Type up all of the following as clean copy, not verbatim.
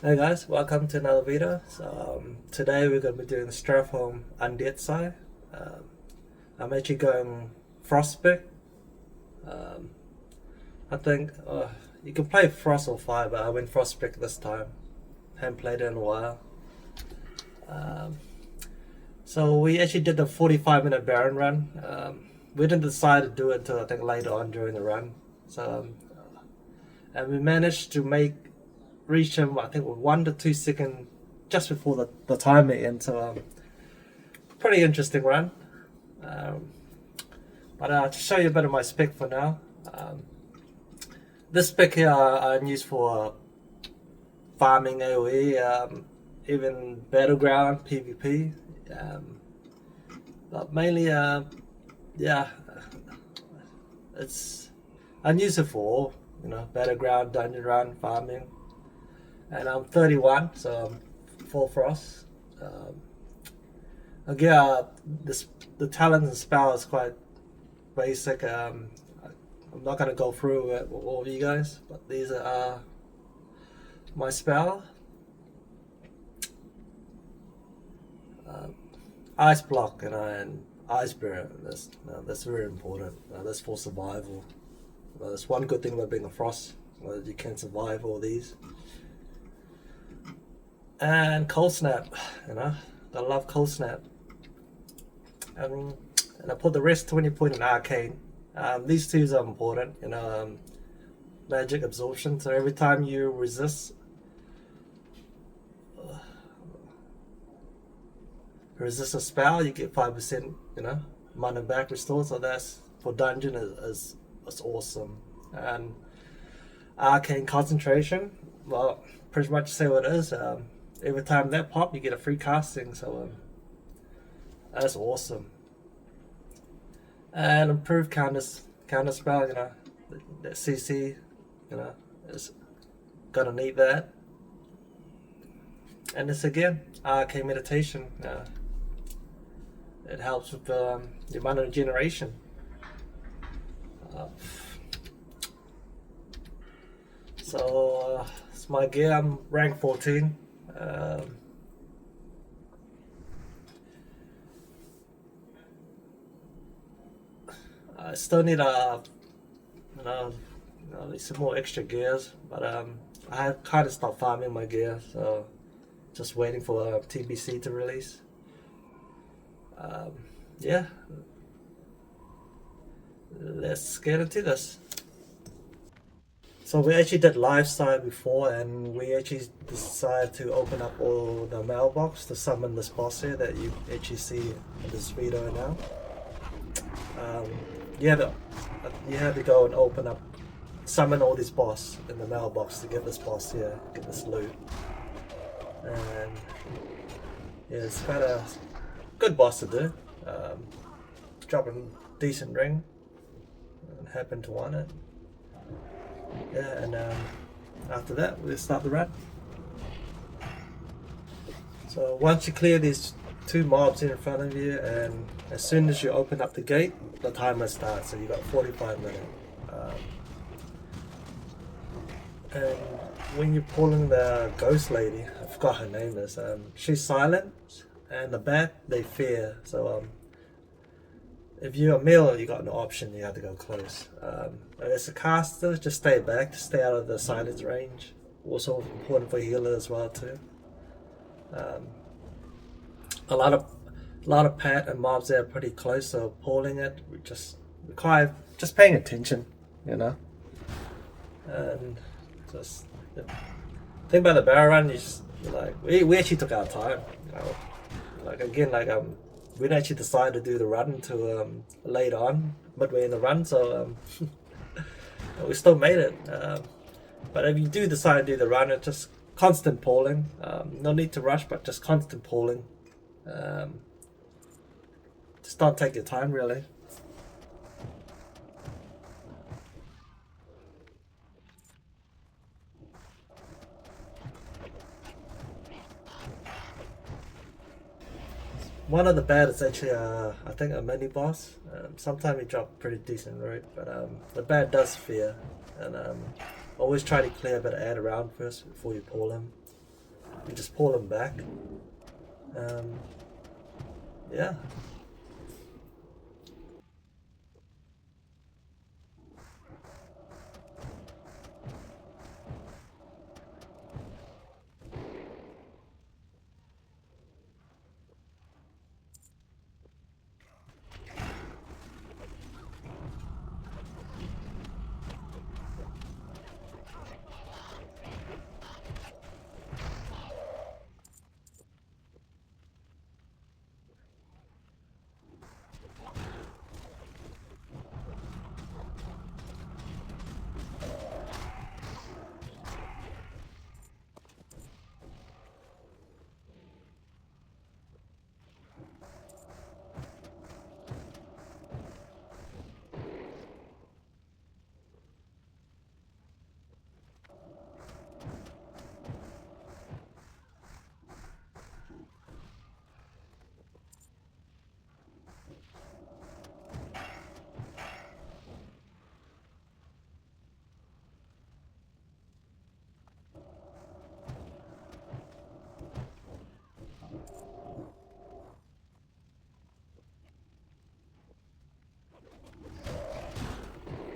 Hey guys, welcome to another video. Today we're going to be doing the Stratholme Undead side. Um, I'm actually going Frost spec. Um, I think you can play Frost or Fire, but I went Frost spec this time. Haven't played it in a while. Um, so we actually did the 45-minute Baron run. We didn't decide to do it until I think later on during the run. And we managed to reach him, I think, with 1 to 2 seconds just before the timer ends. Pretty interesting run. But to show you a bit of my spec for now. This spec here I use for farming AoE, even battleground PvP. But mainly, yeah, I use it for battleground, dungeon run, farming. And I'm 31, so I'm full frost. Again, the talent and spell is quite basic. I'm not gonna go through it with all of you guys, but these are my spell. Ice block and ice burn. That's very important. That's for survival. That's one good thing about being a frost. You can survive all these. And cold snap, I love cold snap. And I put the rest 20 point in arcane. These two are important, magic absorption. So every time you resist a spell, you get 5%, mana back restored. So that's for dungeon is awesome. And arcane concentration, well, pretty much say what it is. Every time that pop, you get a free casting, so that's awesome. And improved counter spell, that CC, is gonna need that. And this again, arcane meditation. It helps with the mana regeneration. It's my gear. I'm rank 14. I still need some more extra gears, but I have kind of stopped farming my gear, so just waiting for TBC to release. Yeah, let's get into this. So we actually did live side before, and we actually decided to open up all the mailbox to summon this boss here that you actually see in this video now. You had to go and summon all these boss in the mailbox to get this boss here, get this loot. And yeah, it's quite a good boss to do. Dropping decent ring, and happen to want it. Yeah, and after that we'll start the run. So once you clear these two mobs in front of you, and as soon as you open up the gate, the timer starts. So you got 45 minutes. And when you're pulling the ghost lady, I forgot her name is. She's silent, and the bat they fear. So if you're a male, you got no option. You have to go close. As a caster, just stay back, just stay out of the silence range. Also important for healer as well too. A lot of pet and mobs there are pretty close, so pulling it we just require just paying attention, And just the thing about the barrel run is we actually took our time, we didn't actually decide to do the run until later on, midway in the run, so we still made it. But if you do decide to do the run, it's just constant pulling. No need to rush, but just constant pulling. Just don't take your time, really. One of the bad is actually, I think, a mini boss. Sometimes he drop pretty decent route, but the bad does fear, and always try to clear a bit of ad around first before you pull him. you just pull them back. Yeah.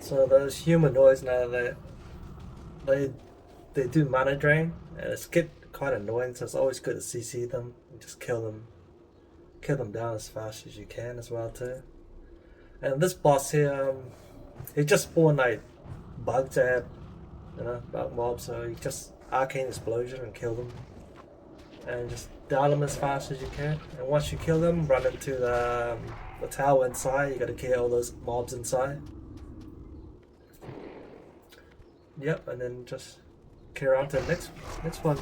So those humanoids now, they they do mana drain, and it's get quite annoying. So it's always good to CC them and just kill them down as fast as you can as well too. And this boss here, he just spawned like bug jab, bug mob. So you just arcane explosion and kill them, and just down them as fast as you can. And once you kill them, run into the tower inside. You got to kill all those mobs inside. Yep, and then just carry on to the next one.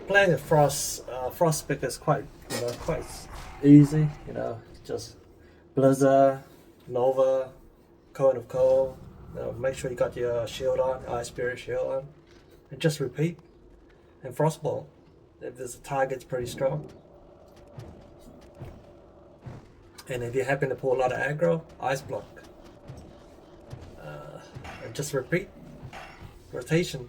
Playing a Frostpick is quite easy. Just Blizzard, Nova, Cone of Coal. Make sure you got your shield on, Ice Spirit shield on, and just repeat. And Frostbolt if the target's pretty strong. And if you happen to pull a lot of aggro, Ice Block. And just repeat. Rotation.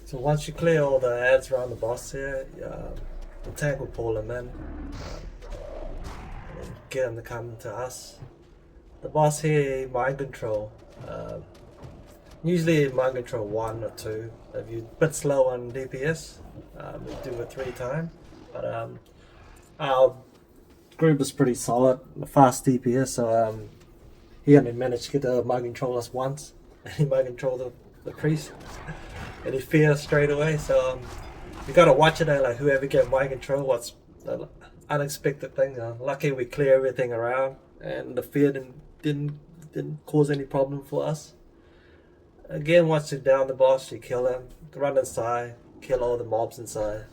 So once you clear all the ads around the boss here, the tank will pull them in and get them to come to us. The boss here, mind control. Usually mind control 1 or 2. If you're a bit slow on DPS, we do it 3 times. But our group is pretty solid, fast DPS, so he only managed to get the mind control us once, and he mind controlled the priest. And he fears straight away, so you gotta watch it out, like whoever get mind control, what's the unexpected thing. Lucky we clear everything around, and the fear didn't cause any problem for us. Again, once you're down the boss, you kill him, run inside, kill all the mobs inside.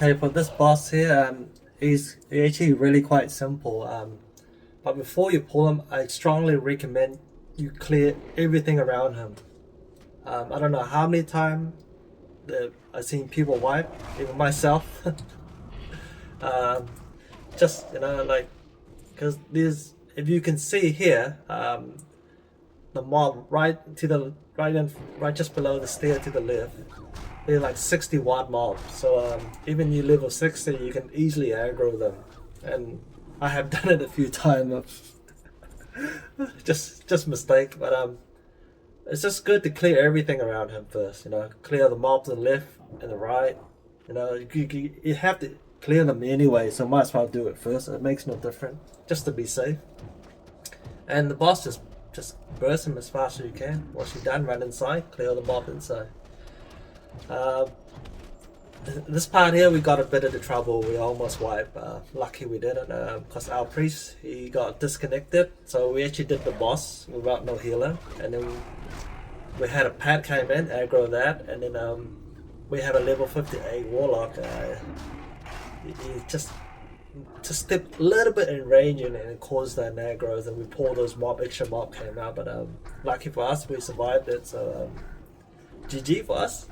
Okay, for this boss here, he's actually really quite simple. But before you pull him, I strongly recommend you clear everything around him. I don't know how many times I've seen people wipe, even myself. um, just like, because there's, if you can see here, the mob right to the right and right just below the stair to the left, they're like 60 watt mobs. So even you level 60, you can easily aggro them, and I have done it a few times. just mistake, but it's just good to clear everything around him first. Clear the mobs to the left and the right. You have to clear them anyway, so might as well do it first. It makes no difference, just to be safe. And the boss just burst him as fast as you can. Once you're done, run inside, clear the mob inside. This part here, we got a bit of the trouble. We almost wiped. Lucky we didn't, because our priest, he got disconnected. So we actually did the boss without no healer, and then we had a pet came in, aggro that, and then we have a level 58 warlock. He just stepped a little bit in range and it caused that aggro, and we pulled those extra mob came out. But lucky for us, we survived it. So GG for us.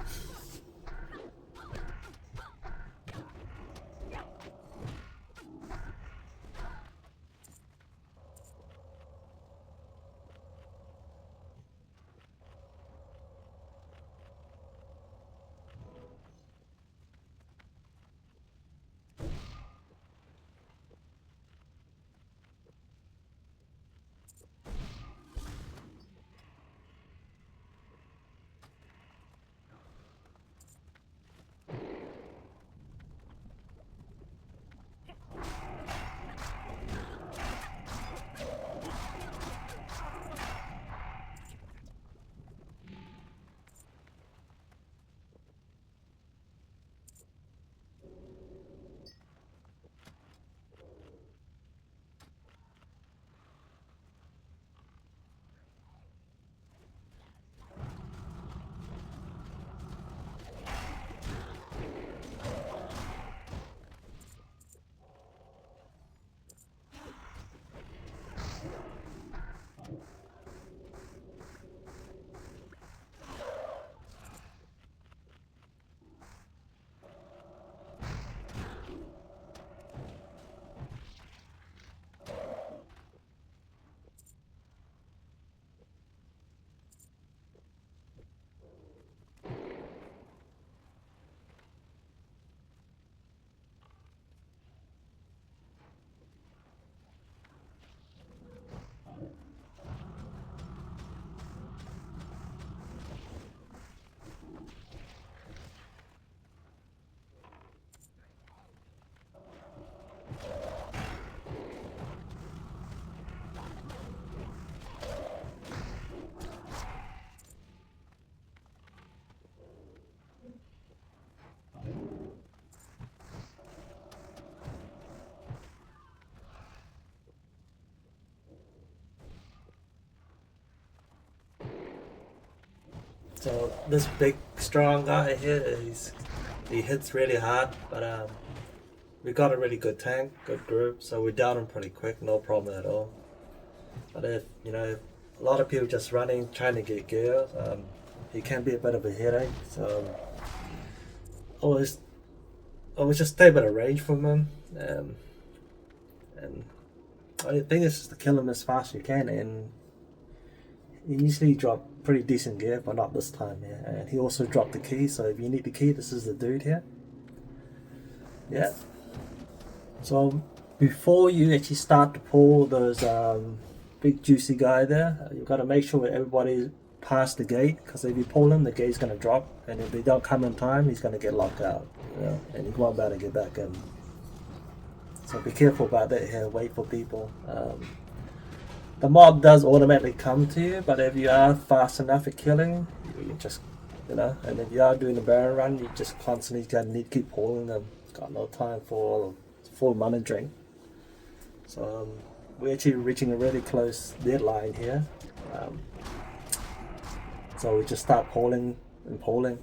So this big strong guy here, he hits really hard, but we got a really good tank, good group, so we down him pretty quick, no problem at all. But if a lot of people just running trying to get gear, he can be a bit of a headache. So always just stay a bit of range from him, and the thing is just to kill him as fast as you can. And he usually drop pretty decent gear, but not this time. Yeah, and he also dropped the key. So if you need the key, this is the dude here. Yeah. So before you actually start to pull those big juicy guy there, you've got to make sure everybody past the gate, because if you pull him, the gate's going to drop, and if they don't come in time, he's going to get locked out, and he won't be able to get back in. So be careful about that here. Wait for people. The mob does automatically come to you, but if you are fast enough at killing, you just, and if you are doing the Baron run, you just constantly need to keep pulling them. Got no time for full mana drink. So we're actually reaching a really close deadline here. So we just start pulling and pulling.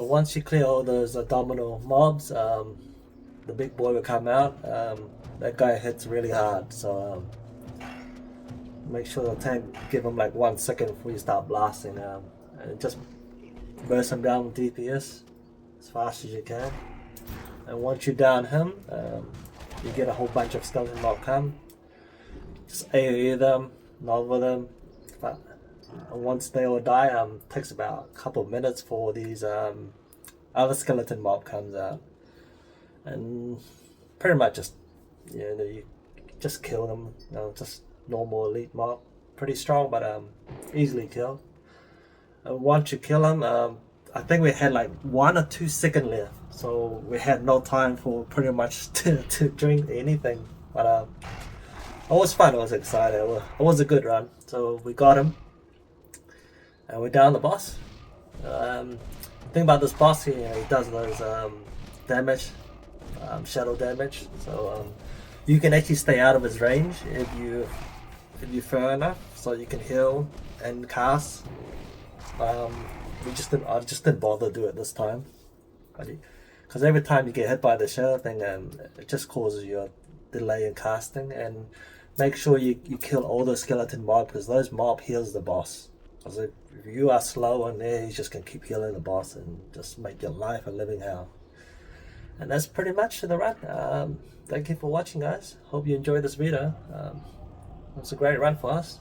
once you clear all those abdominal mobs, the big boy will come out. That guy hits really hard, so make sure the tank give him like 1 second before you start blasting, and just burst him down with DPS as fast as you can. And once you down him, you get a whole bunch of skeleton mob come. Just AoE them, novel them. And once they all die, takes about a couple of minutes for these other skeleton mob comes out, and pretty much just you just kill them. Just normal elite mob, pretty strong, but easily killed. And once you kill them, I think we had like 1 or 2 seconds left, so we had no time for pretty much to drink anything. But it was fun. I was excited. It was a good run. So we got him, and we're down the boss. The thing about this boss here, he does those damage, shadow damage. So you can actually stay out of his range if you fair enough, so you can heal and cast. I just didn't bother to do it this time, because every time you get hit by the shadow thing, it just causes you a delay in casting. And make sure you kill all the skeleton mob, because those mob heals the boss. Because if you are slow in there, he's just gonna keep healing the boss and just make your life a living hell. And that's pretty much the run. Thank you for watching, guys. Hope you enjoyed this video. It's a great run for us.